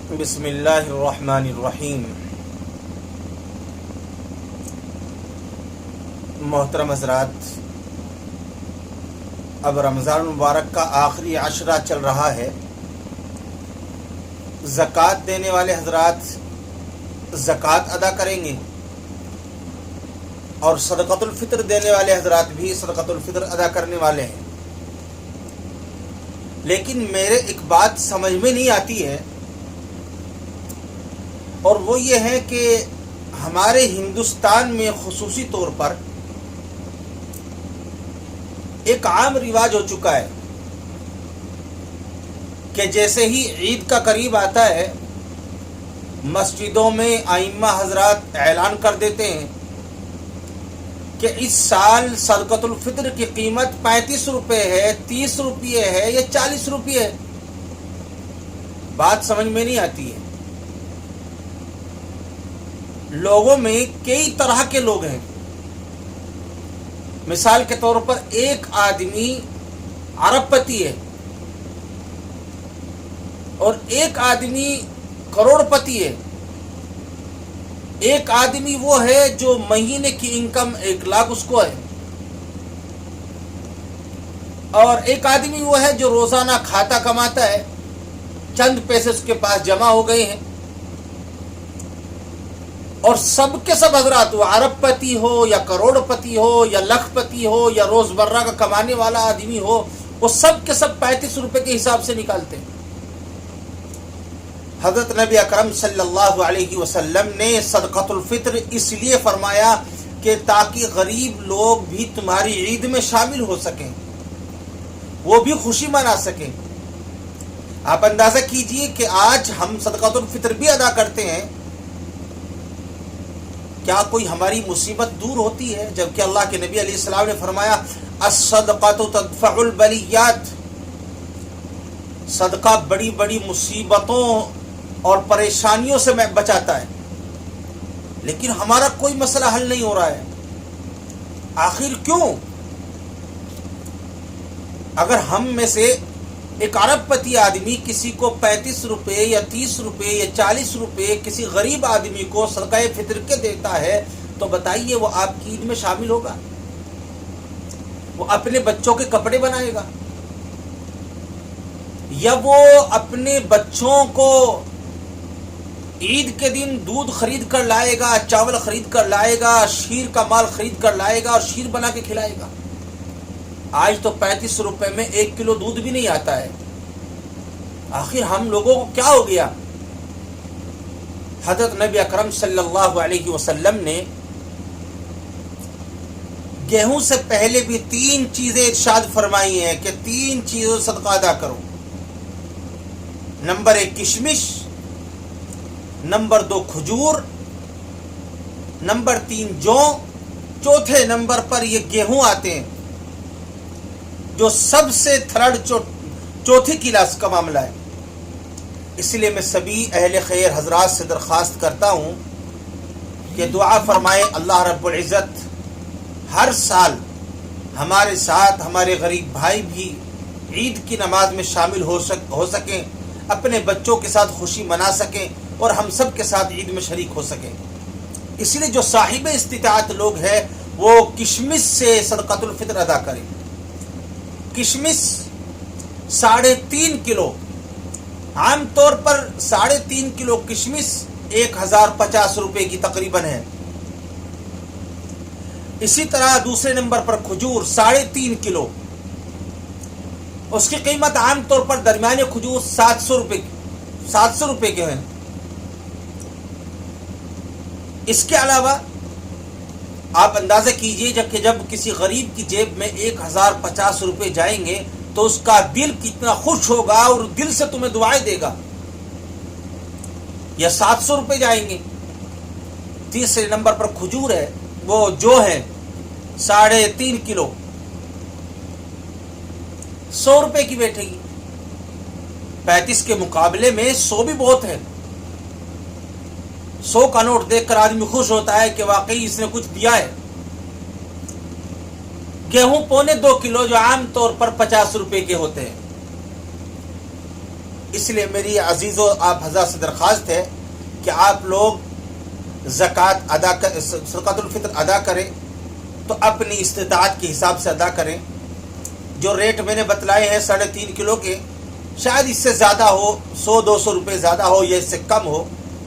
بسم اللہ الرحمن الرحیم۔ محترم حضرات، اب رمضان المبارک کا آخری عشرہ چل رہا ہے۔ زکوٰۃ دینے والے حضرات زکوٰۃ ادا کریں گے اور صدقۃ الفطر دینے والے حضرات بھی صدقۃ الفطر ادا کرنے والے ہیں، لیکن میرے ایک بات سمجھ میں نہیں آتی ہے، اور وہ یہ ہے کہ ہمارے ہندوستان میں خصوصی طور پر ایک عام رواج ہو چکا ہے کہ جیسے ہی عید کا قریب آتا ہے مسجدوں میں ائمہ حضرات اعلان کر دیتے ہیں کہ اس سال صدقۃ الفطر کی قیمت 35 روپے ہے، 30 روپے ہے یا 40 روپے ہے۔ بات سمجھ میں نہیں آتی ہے۔ لوگوں میں کئی طرح کے لوگ ہیں۔ مثال کے طور پر ایک آدمی ارب پتی ہے اور ایک آدمی کروڑ پتی ہے۔ ایک آدمی وہ ہے جو مہینے کی انکم 1 لاکھ اس کو ہے، اور ایک آدمی وہ ہے جو روزانہ کھاتا کماتا ہے، چند پیسے اس کے پاس جمع ہو گئے ہیں۔ اور سب کے سب حضرات، وہ ارب پتی ہو یا کروڑ پتی ہو یا لکھ پتی ہو یا روز مرہ کا کمانے والا آدمی ہو، وہ سب کے سب 35 روپے کے حساب سے نکالتے ہیں۔ حضرت نبی اکرم صلی اللہ علیہ وسلم نے صدقۃ الفطر اس لیے فرمایا کہ تاکہ غریب لوگ بھی تمہاری عید میں شامل ہو سکیں، وہ بھی خوشی منا سکیں۔ آپ اندازہ کیجئے کہ آج ہم صدقۃ الفطر بھی ادا کرتے ہیں، کیا کوئی ہماری مصیبت دور ہوتی ہے؟ جبکہ اللہ کے نبی علیہ السلام نے فرمایا الصدقۃ تدفع البلیات، صدقہ بڑی بڑی مصیبتوں اور پریشانیوں سے بچاتا ہے، لیکن ہمارا کوئی مسئلہ حل نہیں ہو رہا ہے۔ آخر کیوں؟ اگر ہم میں سے ایک ارب پتی آدمی کسی کو 35 روپے یا 30 روپے یا 40 روپے کسی غریب آدمی کو صدقہ فطر کے دیتا ہے، تو بتائیے وہ آپ کی عید میں شامل ہوگا؟ وہ اپنے بچوں کے کپڑے بنائے گا، یا وہ اپنے بچوں کو عید کے دن دودھ خرید کر لائے گا، چاول خرید کر لائے گا، شیر کا مال خرید کر لائے گا اور شیر بنا کے کھلائے گا؟ آج تو 35 روپے میں 1 کلو دودھ بھی نہیں آتا ہے۔ آخر ہم لوگوں کو کیا ہو گیا؟ حضرت نبی اکرم صلی اللہ علیہ وسلم نے گیہوں سے پہلے بھی 3 چیزیں ارشاد فرمائی ہیں کہ 3 چیزوں صدقہ ادا کرو۔ نمبر 1 کشمش، نمبر 2 کھجور، نمبر 3 جو، چوتھے نمبر پر یہ گیہوں آتے ہیں جو سب سے تھرڈ چوتھی کلاس کا معاملہ ہے۔ اس لیے میں سبھی اہل خیر حضرات سے درخواست کرتا ہوں کہ دعا فرمائے اللہ رب العزت ہر سال ہمارے ساتھ ہمارے غریب بھائی بھی عید کی نماز میں شامل ہو سکیں، اپنے بچوں کے ساتھ خوشی منا سکیں اور ہم سب کے ساتھ عید میں شریک ہو سکیں۔ اس لیے جو صاحب استطاعت لوگ ہیں وہ کشمش سے صدقۃ الفطر ادا کریں۔ کشمش 3.5 کلو، عام طور پر 3.5 کلو کشمش 1050 روپے کی تقریباً ہے۔ اسی طرح دوسرے نمبر پر کھجور 3.5 کلو، اس کی قیمت عام طور پر درمیانے کھجور 700 روپے کے ہیں۔ اس کے علاوہ آپ اندازہ کیجئے کہ جب کسی غریب کی جیب میں 1050 روپے جائیں گے تو اس کا دل کتنا خوش ہوگا اور دل سے تمہیں دعائیں دے گا۔ یا 700 روپے جائیں گے۔ تیسرے نمبر پر کھجور ہے، وہ جو ہے 3.5 کلو 100 روپے کی بیٹھے گی۔ 35 کے مقابلے میں 100 بھی بہت ہے۔ 100 کا نوٹ دیکھ کر آدمی خوش ہوتا ہے کہ واقعی اس نے کچھ دیا ہے۔ گیہوں 2.25 کلو جو عام طور پر 50 روپے کے ہوتے ہیں، اس لیے میری عزیزو آپ حضرات سے درخواست ہے کہ آپ لوگ زکوٰۃ ادا کر صدقۃ الفطر ادا کریں تو اپنی استطاعت کے حساب سے ادا کریں. جو ریٹ میں نے بتلائے ہیں 3.5 کلو کے، شاید اس سے زیادہ ہو، 100-200 روپے زیادہ ہو یا اس سے کم ہو.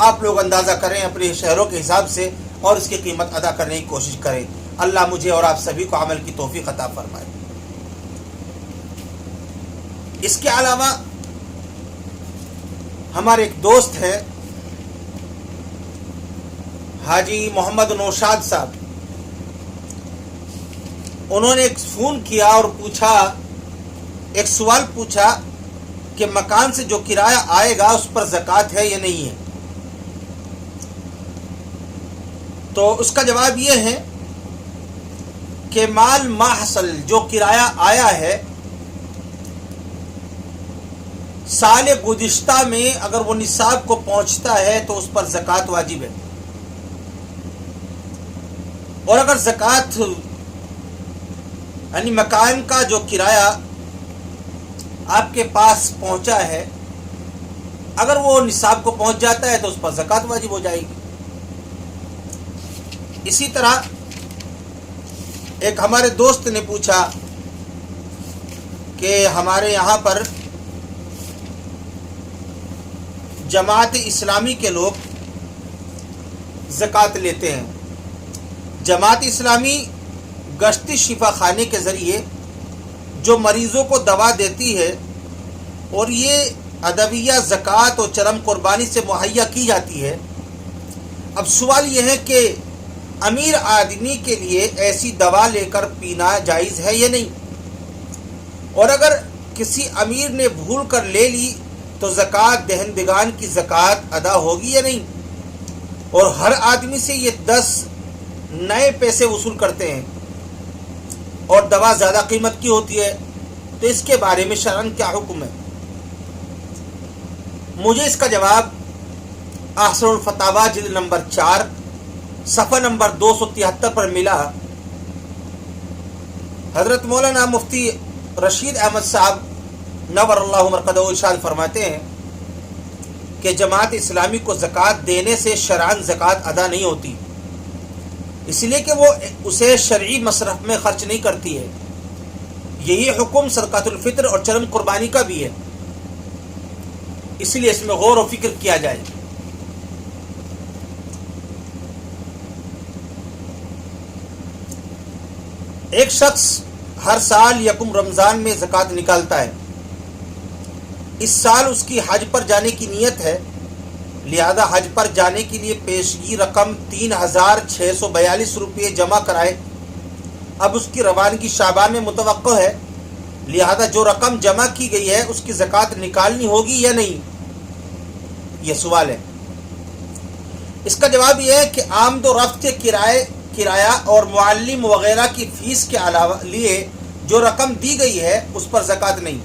آپ لوگ اندازہ کریں اپنے شہروں کے حساب سے اور اس کی قیمت ادا کرنے کی کوشش کریں. اللہ مجھے اور آپ سبھی کو عمل کی توفیق عطا فرمائے. اس کے علاوہ ہمارے ایک دوست ہیں حاجی محمد نوشاد صاحب، انہوں نے ایک فون کیا اور پوچھا، ایک سوال پوچھا کہ مکان سے جو کرایہ آئے گا اس پر زکوٰۃ ہے یا نہیں ہے. تو اس کا جواب یہ ہے کہ مال ماحصل جو کرایہ آیا ہے سال گزشتہ میں اگر وہ نصاب کو پہنچتا ہے تو اس پر زکوٰۃ واجب ہے. اور اگر زکوٰۃ یعنی مکان کا جو کرایہ آپ کے پاس پہنچا ہے اگر وہ نصاب کو پہنچ جاتا ہے تو اس پر زکوٰۃ واجب ہو جائے گی. اسی طرح ایک ہمارے دوست نے پوچھا کہ ہمارے یہاں پر جماعت اسلامی کے لوگ زکوٰۃ لیتے ہیں. جماعت اسلامی گشتی شفا خانے کے ذریعے جو مریضوں کو دوا دیتی ہے اور یہ ادویہ زکوٰۃ اور چرم قربانی سے مہیا کی جاتی ہے. اب سوال یہ ہے کہ امیر آدمی کے لیے ایسی دوا لے کر پینا جائز ہے یا نہیں، اور اگر کسی امیر نے بھول کر لے لی تو زکوٰۃ دہندگان کی زکوٰۃ ادا ہوگی یا نہیں. اور ہر آدمی سے یہ 10 نئے پیسے وصول کرتے ہیں اور دوا زیادہ قیمت کی ہوتی ہے، تو اس کے بارے میں شرعاً کیا حکم ہے؟ مجھے اس کا جواب احسن الفتاوی جلد نمبر 4 صفحہ نمبر 273 پر ملا. حضرت مولانا مفتی رشید احمد صاحب نور اللہ مرقدہ ارشاد فرماتے ہیں کہ جماعت اسلامی کو زکوٰۃ دینے سے شرعاً زکوٰۃ ادا نہیں ہوتی، اس لیے کہ وہ اسے شرعی مصرف میں خرچ نہیں کرتی ہے. یہی حکم صدقۃ الفطر اور چرم قربانی کا بھی ہے، اس لیے اس میں غور و فکر کیا جائے. ایک شخص ہر سال یکم رمضان میں زکوٰۃ نکالتا ہے. اس سال اس کی حج پر جانے کی نیت ہے، لہذا حج پر جانے کے لیے پیشگی رقم 3642 روپے جمع کرائے. اب اس کی روانگی شعبان میں متوقع ہے، لہذا جو رقم جمع کی گئی ہے اس کی زکوٰۃ نکالنی ہوگی یا نہیں، یہ سوال ہے. اس کا جواب یہ ہے کہ آمد و رفت کے کرایہ اور معلم وغیرہ کی فیس کے علاوہ لیے جو رقم دی گئی ہے اس پر زکوٰۃ نہیں.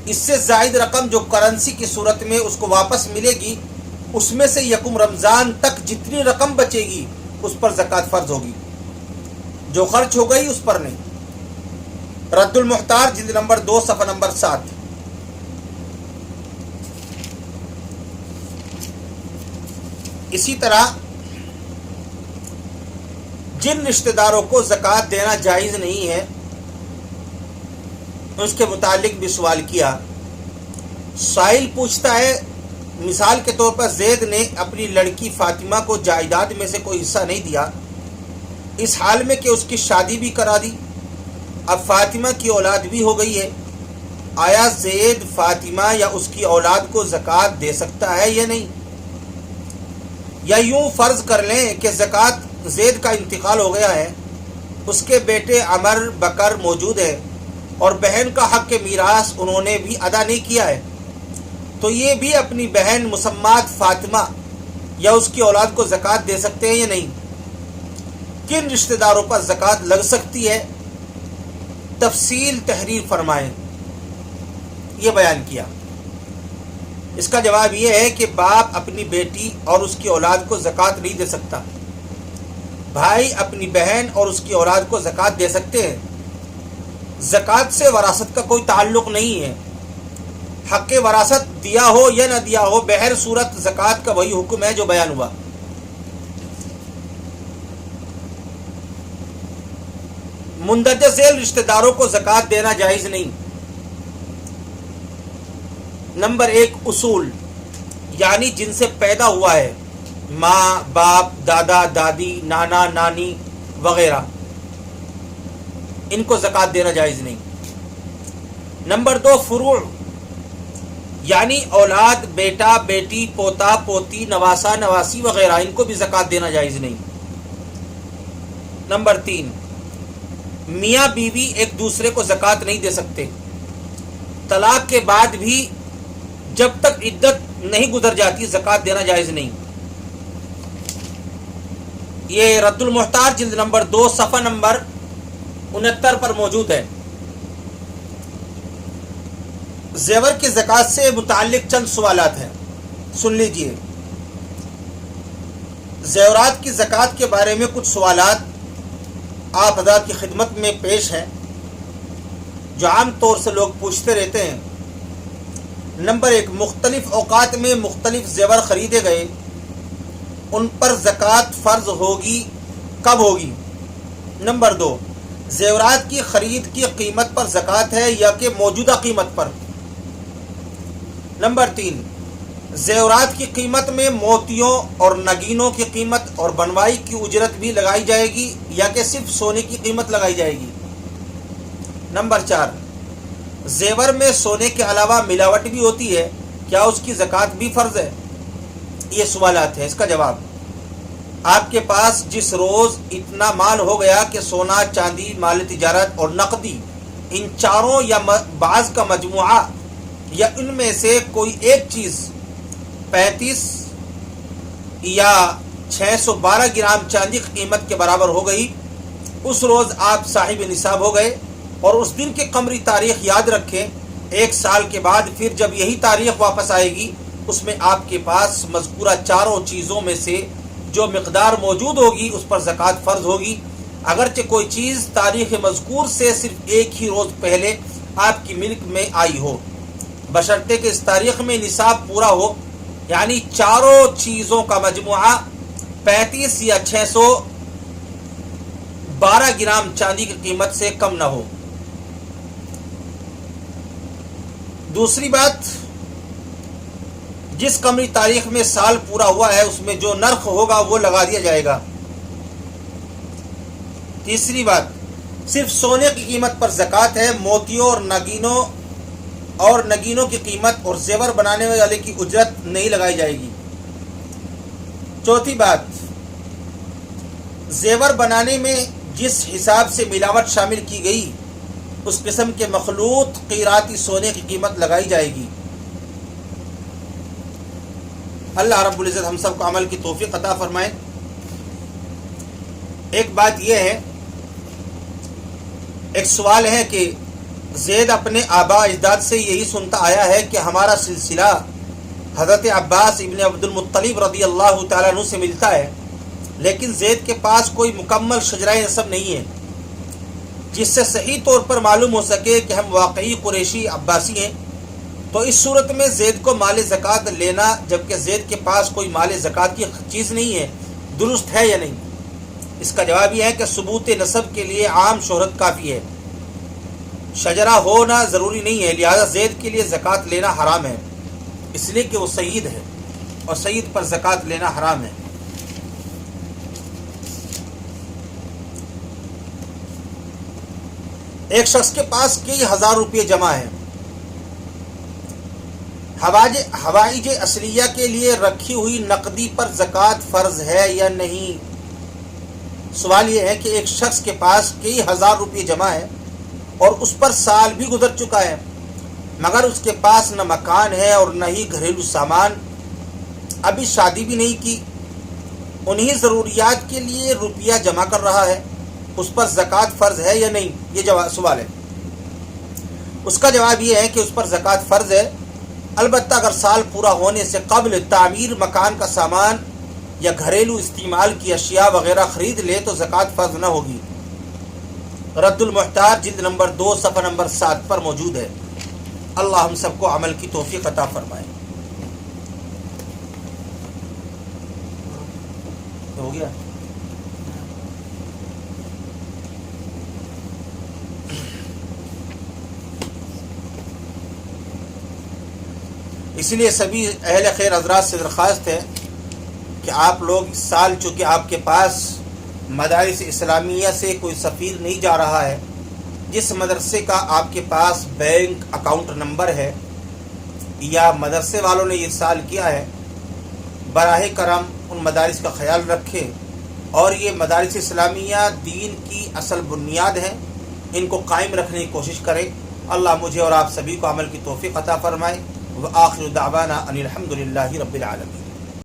اس سے زائد رقم جو کرنسی کی صورت میں اس کو واپس ملے گی اس میں سے یکم رمضان تک جتنی رقم بچے گی اس پر زکوٰۃ فرض ہوگی، جو خرچ ہو گئی اس پر نہیں. رد المحتار جلد نمبر 2 صفحہ نمبر 7. اسی طرح جن رشتہ داروں کو زکوٰۃ دینا جائز نہیں ہے اس کے متعلق بھی سوال کیا. سائل پوچھتا ہے مثال کے طور پر زید نے اپنی لڑکی فاطمہ کو جائیداد میں سے کوئی حصہ نہیں دیا، اس حال میں کہ اس کی شادی بھی کرا دی، اب فاطمہ کی اولاد بھی ہو گئی ہے، آیا زید فاطمہ یا اس کی اولاد کو زکوٰۃ دے سکتا ہے یا نہیں؟ یا یوں فرض کر لیں کہ زکوٰۃ زید کا انتقال ہو گیا ہے، اس کے بیٹے عمر بکر موجود ہے اور بہن کا حق میراث انہوں نے بھی ادا نہیں کیا ہے، تو یہ بھی اپنی بہن مسمات فاطمہ یا اس کی اولاد کو زکوٰۃ دے سکتے ہیں یا نہیں؟ کن رشتہ داروں پر زکوٰۃ لگ سکتی ہے؟ تفصیل تحریر فرمائیں. یہ بیان کیا. اس کا جواب یہ ہے کہ باپ اپنی بیٹی اور اس کی اولاد کو زکوٰۃ نہیں دے سکتا، بھائی اپنی بہن اور اس کی اولاد کو زکوٰۃ دے سکتے ہیں. زکوٰۃ سے وراثت کا کوئی تعلق نہیں ہے. حق وراثت دیا ہو یا نہ دیا ہو، بہر صورت زکوٰۃ کا وہی حکم ہے جو بیان ہوا۔ مندرجہ ذیل رشتہ داروں کو زکوٰۃ دینا جائز نہیں۔ نمبر 1 اصول، یعنی جن سے پیدا ہوا ہے، ماں باپ، دادا دادی، نانا نانی وغیرہ، ان کو زکوٰۃ دینا جائز نہیں۔ نمبر 2 فروع، یعنی اولاد، بیٹا بیٹی، پوتا پوتی، نواسا نواسی وغیرہ، ان کو بھی زکوٰۃ دینا جائز نہیں۔ نمبر 3 میاں بیوی ایک دوسرے کو زکوٰۃ نہیں دے سکتے، طلاق کے بعد بھی جب تک عدت نہیں گزر جاتی زکوٰۃ دینا جائز نہیں۔ یہ رد المحتاج جلد نمبر 2 صفحہ نمبر 69 پر موجود ہے۔ زیور کی زکوٰۃ سے متعلق چند سوالات ہیں، سن لیجئے۔ زیورات کی زکوٰۃ کے بارے میں کچھ سوالات آپ حضرات کی خدمت میں پیش ہیں جو عام طور سے لوگ پوچھتے رہتے ہیں۔ نمبر 1 مختلف اوقات میں مختلف زیور خریدے گئے، ان پر زکوٰۃ فرض ہوگی، کب ہوگی؟ نمبر 2 زیورات کی خرید کی قیمت پر زکوٰۃ ہے یا کہ موجودہ قیمت پر؟ نمبر 3 زیورات کی قیمت میں موتیوں اور نگینوں کی قیمت اور بنوائی کی اجرت بھی لگائی جائے گی یا کہ صرف سونے کی قیمت لگائی جائے گی؟ نمبر 4 زیور میں سونے کے علاوہ ملاوٹ بھی ہوتی ہے، کیا اس کی زکوٰۃ بھی فرض ہے؟ یہ سوالات ہیں، اس کا جواب، آپ کے پاس جس روز اتنا مال ہو گیا کہ سونا، چاندی، مال تجارت اور نقدی، ان چاروں یا بعض کا مجموعہ یا ان میں سے کوئی ایک چیز 35 یا 612 گرام چاندی کی قیمت کے برابر ہو گئی، اس روز آپ صاحب نصاب ہو گئے، اور اس دن کی قمری تاریخ یاد رکھیں۔ 1 سال کے بعد پھر جب یہی تاریخ واپس آئے گی، اس میں آپ کے پاس مذکورہ چاروں چیزوں میں سے جو مقدار موجود ہوگی اس پر زکوٰۃ فرض ہوگی، اگرچہ کوئی چیز تاریخ مذکور سے صرف ایک ہی روز پہلے آپ کی ملک میں آئی ہو، بشرطے کہ اس تاریخ میں نصاب پورا ہو، یعنی چاروں چیزوں کا مجموعہ 35 یا 612 گرام چاندی کی قیمت سے کم نہ ہو۔ دوسری بات، جس قمری تاریخ میں سال پورا ہوا ہے اس میں جو نرخ ہوگا وہ لگا دیا جائے گا۔ تیسری بات، صرف سونے کی قیمت پر زکوٰۃ ہے، موتیوں اور نگینوں کی قیمت اور زیور بنانے والے کی اجرت نہیں لگائی جائے گی۔ چوتھی بات، زیور بنانے میں جس حساب سے ملاوٹ شامل کی گئی اس قسم کے مخلوط قیراتی سونے کی قیمت لگائی جائے گی۔ اللہ رب العزت ہم سب کو عمل کی توفیق عطا فرمائے۔ ایک بات یہ ہے، ایک سوال ہے کہ زید اپنے آباء اجداد سے یہی سنتا آیا ہے کہ ہمارا سلسلہ حضرت عباس ابن عبد المطلب رضی اللہ تعالیٰ عنہ سے ملتا ہے، لیکن زید کے پاس کوئی مکمل شجرہ نسب نہیں ہے جس سے صحیح طور پر معلوم ہو سکے کہ ہم واقعی قریشی عباسی ہیں، تو اس صورت میں زید کو مال زکوٰۃ لینا جبکہ زید کے پاس کوئی مال زکوٰۃ کی چیز نہیں ہے، درست ہے یا نہیں؟ اس کا جواب یہ ہے کہ ثبوت نسب کے لیے عام شہرت کافی ہے، شجرہ ہونا ضروری نہیں ہے، لہذا زید کے لیے زکوٰۃ لینا حرام ہے، اس لیے کہ وہ سید ہے اور سید پر زکوٰۃ لینا حرام ہے۔ ایک شخص کے پاس کئی ہزار روپے جمع ہیں، حوائج اصلیہ کے لیے رکھی ہوئی نقدی پر زکوٰۃ فرض ہے یا نہیں؟ سوال یہ ہے کہ ایک شخص کے پاس کئی ہزار روپے جمع ہے اور اس پر سال بھی گزر چکا ہے، مگر اس کے پاس نہ مکان ہے اور نہ ہی گھریلو سامان، ابھی شادی بھی نہیں کی، انہی ضروریات کے لیے روپیہ جمع کر رہا ہے، اس پر زکوٰۃ فرض ہے یا نہیں؟ یہ سوال ہے۔ اس کا جواب یہ ہے کہ اس پر زکوٰۃ فرض ہے، البتہ اگر سال پورا ہونے سے قبل تعمیر مکان کا سامان یا گھریلو استعمال کی اشیاء وغیرہ خرید لے تو زکوٰۃ فرض نہ ہوگی۔ رد المحتاج جلد نمبر 2 صفحہ نمبر 7 پر موجود ہے۔ اللہ ہم سب کو عمل کی توفیق عطا فرمائے. ہو گیا. اس لیے سبھی اہل خیر حضرات سے درخواست ہے کہ آپ لوگ اس سال چونکہ آپ کے پاس مدارس اسلامیہ سے کوئی سفیر نہیں جا رہا ہے، جس مدرسے کا آپ کے پاس بینک اکاؤنٹ نمبر ہے یا مدرسے والوں نے یہ سال کیا ہے، براہ کرم ان مدارس کا خیال رکھیں. اور یہ مدارس اسلامیہ دین کی اصل بنیاد ہیں، ان کو قائم رکھنے کی کوشش کریں. اللہ مجھے اور آپ سبھی کو عمل کی توفیق عطا فرمائے. وآخر دعوانا ان الحمد للہ رب العالمین.